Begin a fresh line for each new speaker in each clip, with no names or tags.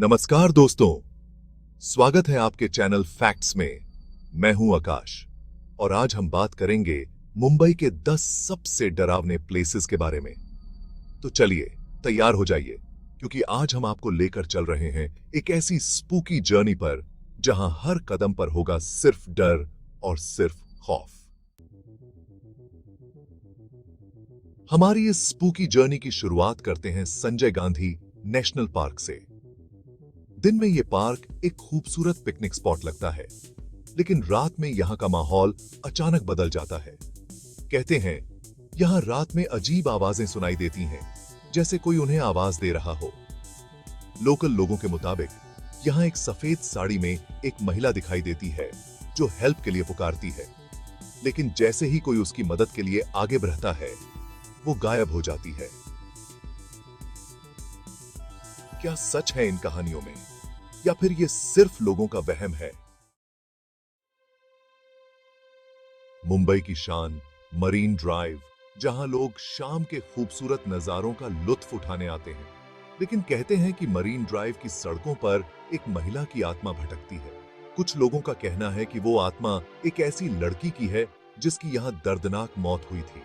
नमस्कार दोस्तों, स्वागत है आपके चैनल फैक्ट्स में। मैं हूं आकाश और आज हम बात करेंगे मुंबई के 10 सबसे डरावने प्लेसेस के बारे में। तो चलिए तैयार हो जाइए, क्योंकि आज हम आपको लेकर चल रहे हैं एक ऐसी स्पूकी जर्नी पर जहां हर कदम पर होगा सिर्फ डर और सिर्फ खौफ। हमारी इस स्पूकी जर्नी की शुरुआत करते हैं संजय गांधी नेशनल पार्क से। दिन में यह पार्क एक खूबसूरत पिकनिक स्पॉट लगता है, लेकिन रात में यहां का माहौल अचानक बदल जाता है। कहते हैं यहां रात में अजीब आवाजें सुनाई देती हैं, जैसे कोई उन्हें आवाज दे रहा हो। लोकल लोगों के मुताबिक यहां एक सफेद साड़ी में एक महिला दिखाई देती है जो हेल्प के लिए पुकारती है, लेकिन जैसे ही कोई उसकी मदद के लिए आगे बढ़ता है वो गायब हो जाती है। क्या सच है इन कहानियों में, या फिर ये सिर्फ लोगों का वहम है? मुंबई की शान मरीन ड्राइव, जहां लोग शाम के खूबसूरत नजारों का लुत्फ उठाने आते हैं, लेकिन कहते हैं कि मरीन ड्राइव की सड़कों पर एक महिला की आत्मा भटकती है। कुछ लोगों का कहना है कि वो आत्मा एक ऐसी लड़की की है जिसकी यहां दर्दनाक मौत हुई थी।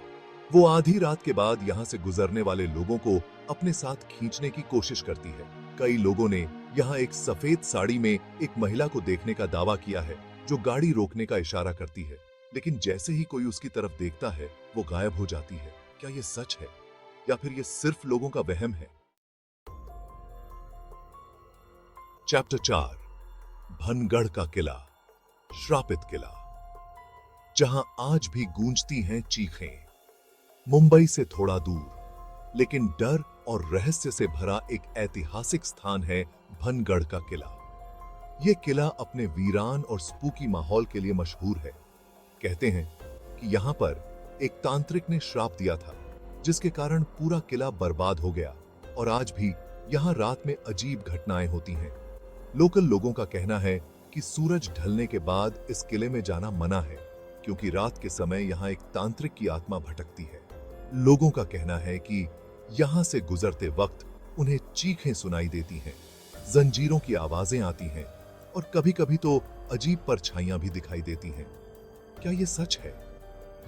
वो आधी रात के बाद यहां से गुजरने वाले लोगों को अपने साथ खींचने की कोशिश करती है। कई लोगों ने यहां एक सफेद साड़ी में एक महिला को देखने का दावा किया है जो गाड़ी रोकने का इशारा करती है, लेकिन जैसे ही कोई उसकी तरफ देखता है वो गायब हो जाती है। क्या ये सच है, या फिर ये सिर्फ लोगों का वहम है? चैप्टर 4, भनगढ़ का किला, श्रापित किला, जहां आज भी गूंजती हैं चीखें। मुंबई से थोड़ा दूर, लेकिन डर और रहस्य से भरा एक ऐतिहासिक स्थान है भनगढ़ का किला। यह किला अपने वीरान और स्पूकी माहौल के लिए मशहूर है। कहते हैं कि यहां पर एक तांत्रिक ने श्राप दिया था, जिसके कारण पूरा किला बर्बाद हो गया और आज भी यहां रात में अजीब घटनाएं होती हैं। लोकल लोगों का कहना है कि सूरज ढलने के बाद इस किले में जाना मना है, क्योंकि रात के समय यहां एक तांत्रिक की आत्मा भटकती है। लोगों का कहना है कि यहां से गुजरते वक्त उन्हें चीखें सुनाई देती हैं, जंजीरों की आवाजें आती हैं और कभी-कभी तो अजीब परछाइयां भी दिखाई देती हैं। क्या ये सच है?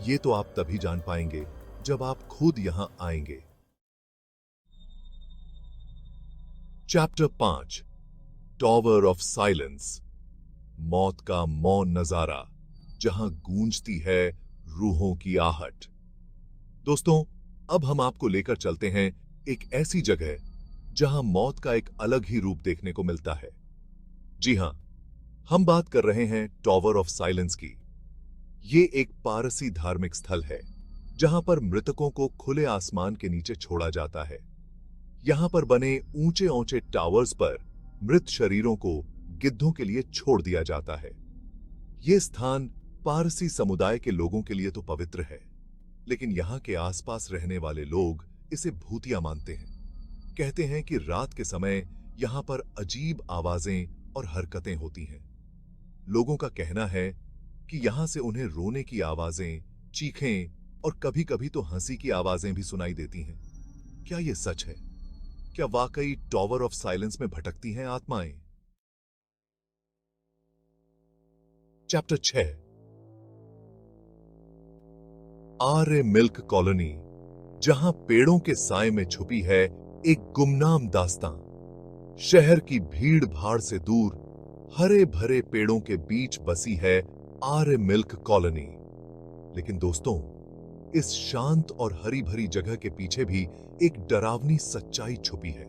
ये तो आप तभी जान पाएंगे जब आप खुद यहां आएंगे। चैप्टर 5, टॉवर ऑफ साइलेंस, मौत का मौन नजारा, जहां गूंजती है रूहों की आहट। दोस्तों, अब हम आपको लेकर चलते हैं एक ऐसी जगह जहां मौत का एक अलग ही रूप देखने को मिलता है। जी हां, हम बात कर रहे हैं टॉवर ऑफ साइलेंस की। ये एक पारसी धार्मिक स्थल है जहां पर मृतकों को खुले आसमान के नीचे छोड़ा जाता है। यहां पर बने ऊंचे ऊंचे टावर्स पर मृत शरीरों को गिद्धों के लिए छोड़ दिया जाता है। यह स्थान पारसी समुदाय के लोगों के लिए तो पवित्र है, लेकिन यहां के आसपास रहने वाले लोग इसे भूतिया मानते हैं। कहते हैं कि रात के समय यहां पर अजीब आवाजें और हरकतें होती हैं। लोगों का कहना है कि यहां से उन्हें रोने की आवाजें, चीखें और कभी-कभी तो हंसी की आवाजें भी सुनाई देती हैं। क्या यह सच है? क्या वाकई टॉवर ऑफ साइलेंस में भटकती हैं आत्माएं? चैप्टर 6, आर्य मिल्क कॉलोनी, जहां पेड़ों के साए में छुपी है एक गुमनाम दास्तां। शहर की भीड़ भाड़ से दूर हरे भरे पेड़ों के बीच बसी है आर्य मिल्क कॉलोनी। लेकिन दोस्तों, इस शांत और हरी भरी जगह के पीछे भी एक डरावनी सच्चाई छुपी है।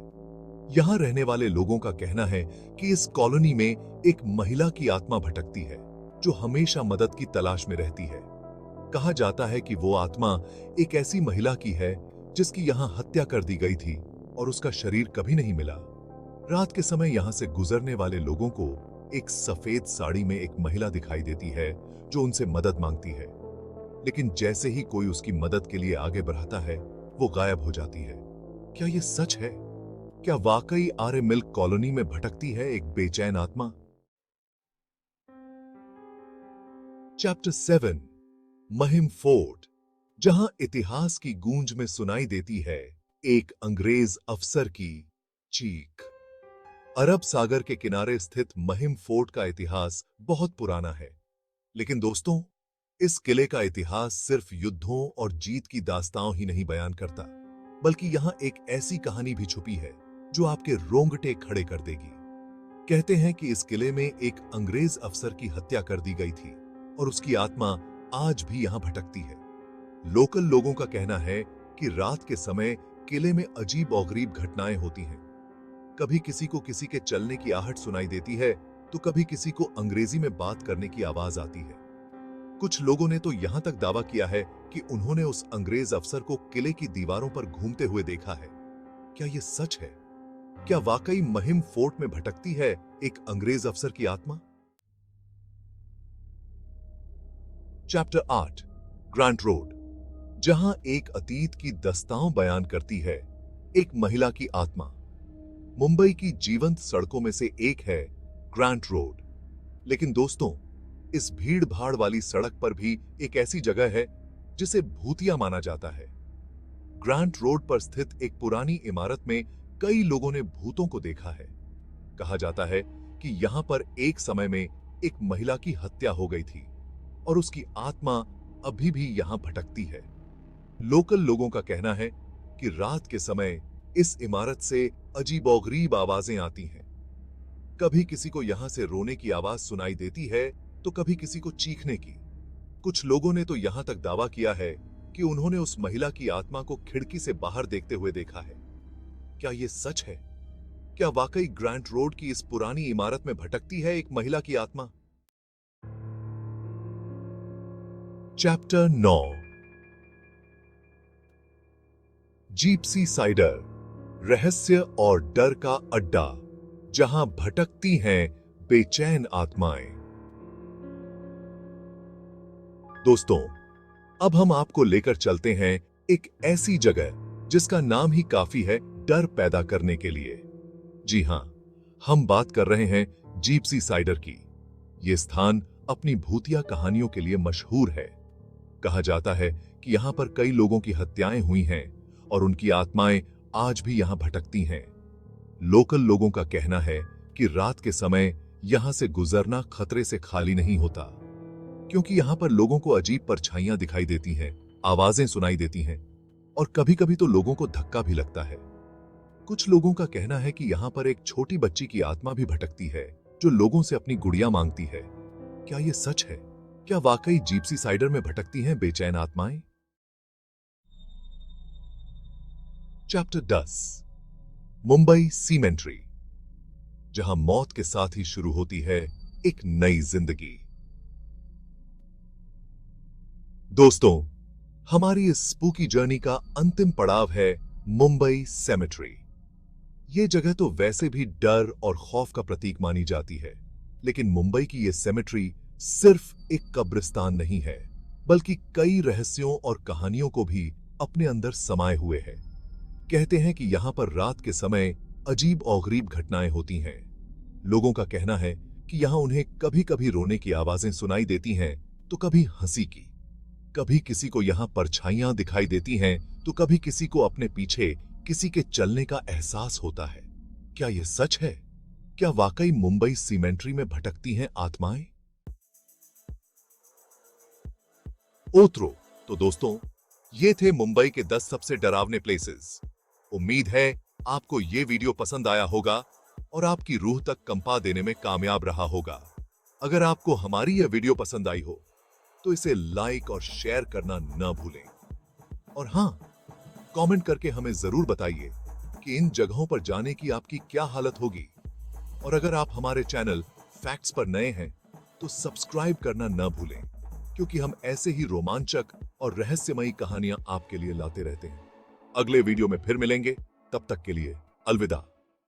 यहां रहने वाले लोगों का कहना है कि इस कॉलोनी में एक महिला की आत्मा भटकती है जो हमेशा मदद की तलाश में रहती है। कहा जाता है कि वो आत्मा एक ऐसी महिला की है जिसकी यहां हत्या कर दी गई थी और उसका शरीर कभी नहीं मिला। रात के समय यहां से गुजरने वाले लोगों को एक सफेद साड़ी में एक महिला दिखाई देती है जो उनसे मदद मांगती है, लेकिन जैसे ही कोई उसकी मदद के लिए आगे बढ़ाता है वो गायब हो जाती है। क्या ये सच है? क्या वाकई आर्य मिल्क कॉलोनी में भटकती है एक बेचैन आत्मा? चैप्टर 7, महिम फोर्ट, जहां इतिहास की गूंज में सुनाई देती है एक अंग्रेज अफसर की चीख। अरब सागर के किनारे स्थित महिम फोर्ट का इतिहास बहुत पुराना है। लेकिन दोस्तों, इस किले का इतिहास सिर्फ युद्धों और जीत की दास्तां ही नहीं बयान करता, बल्कि यहां एक ऐसी कहानी भी छुपी है जो आपके रोंगटे खड़े कर देगी। कहते हैं कि इस किले में एक अंग्रेज अफसर की हत्या कर दी गई थी और उसकी आत्मा आज भी यहां भटकती है। लोकल लोगों का कहना है कि रात के समय किले में अजीब और गरीब घटनाएं होती हैं। कभी किसी को किसी के चलने की आहट सुनाई देती है, तो कभी किसी को अंग्रेजी में बात करने की आवाज आती है। कुछ लोगों ने तो यहां तक दावा किया है कि उन्होंने उस अंग्रेज अफसर को किले की दीवारों पर घूमते हुए देखा है। क्या यह सच है? क्या वाकई महिम फोर्ट में भटकती है एक अंग्रेज अफसर की आत्मा? चैप्टर 8, ग्रांट रोड, जहां एक अतीत की दास्तां बयान करती है एक महिला की आत्मा। मुंबई की जीवंत सड़कों में से एक है ग्रांट रोड। लेकिन दोस्तों, इस भीड़ भाड़ वाली सड़क पर भी एक ऐसी जगह है जिसे भूतिया माना जाता है। ग्रांट रोड पर स्थित एक पुरानी इमारत में कई लोगों ने भूतों को देखा है। कहा जाता है कि यहां पर एक समय में एक महिला की हत्या हो गई थी और उसकी आत्मा अभी भी यहां भटकती है। लोकल लोगों का कहना है कि रात के समय इस इमारत से अजीबोगरीब आवाजें आती हैं। कभी किसी को यहां से रोने की आवाज सुनाई देती है, तो कभी किसी को चीखने की। कुछ लोगों ने तो यहां तक दावा किया है कि उन्होंने उस महिला की आत्मा को खिड़की से बाहर देखते हुए देखा है। क्या यह सच है? क्या वाकई ग्रांट रोड की इस पुरानी इमारत में भटकती है एक महिला की आत्मा? चैप्टर 9, जीप्सी साइडर, रहस्य और डर का अड्डा, जहां भटकती हैं बेचैन आत्माएं। दोस्तों, अब हम आपको लेकर चलते हैं एक ऐसी जगह जिसका नाम ही काफी है डर पैदा करने के लिए। जी हां, हम बात कर रहे हैं जीप्सी साइडर की। यह स्थान अपनी भूतिया कहानियों के लिए मशहूर है। कहा जाता है कि यहां पर कई लोगों की हत्याएं हुई हैं और उनकी आत्माएं आज भी यहां भटकती हैं। लोकल लोगों का कहना है कि रात के समय यहां से गुजरना खतरे से खाली नहीं होता, क्योंकि यहां पर लोगों को अजीब परछाइयां दिखाई देती हैं, आवाजें सुनाई देती हैं और कभी-कभी तो लोगों को धक्का भी लगता है। कुछ लोगों का कहना है कि यहां पर एक छोटी बच्ची की आत्मा भी भटकती है जो लोगों से अपनी गुड़िया मांगती है। क्या यह सच है? क्या वाकई जीप्सी साइडर में भटकती हैं बेचैन आत्माएं? चैप्टर 10, मुंबई सीमेंट्री, जहां मौत के साथ ही शुरू होती है एक नई जिंदगी। दोस्तों, हमारी इस स्पूकी जर्नी का अंतिम पड़ाव है मुंबई सेमेट्री। यह जगह तो वैसे भी डर और खौफ का प्रतीक मानी जाती है, लेकिन मुंबई की यह सेमेट्री सिर्फ एक कब्रिस्तान नहीं है, बल्कि कई रहस्यों और कहानियों को भी अपने अंदर समाये हुए है। कहते हैं कि यहां पर रात के समय अजीब और गरीब घटनाएं होती हैं। लोगों का कहना है कि यहां उन्हें कभी-कभी रोने की आवाजें सुनाई देती हैं, तो कभी हंसी की। कभी किसी को यहां परछाइयां दिखाई देती हैं, तो कभी किसी को अपने पीछे किसी के चलने का एहसास होता है। क्या यह सच है? क्या वाकई मुंबई सीमेंट्री में भटकती हैं आत्माएं? ओत्रो। तो दोस्तों, ये थे मुंबई के 10 सबसे डरावने प्लेसेस। उम्मीद है आपको ये वीडियो पसंद आया होगा और आपकी रूह तक कंपा देने में कामयाब रहा होगा। अगर आपको हमारी यह वीडियो पसंद आई हो तो इसे लाइक और शेयर करना न भूलें। और हां, कमेंट करके हमें जरूर बताइए कि इन जगहों पर जाने की आपकी क्या हालत होगी। और अगर आप हमारे चैनल फैक्ट्स पर नए हैं तो सब्सक्राइब करना न भूलें, क्योंकि हम ऐसे ही रोमांचक और रहस्यमयी कहानियां आपके लिए लाते रहते हैं। अगले वीडियो में फिर मिलेंगे, तब तक के लिए अलविदा।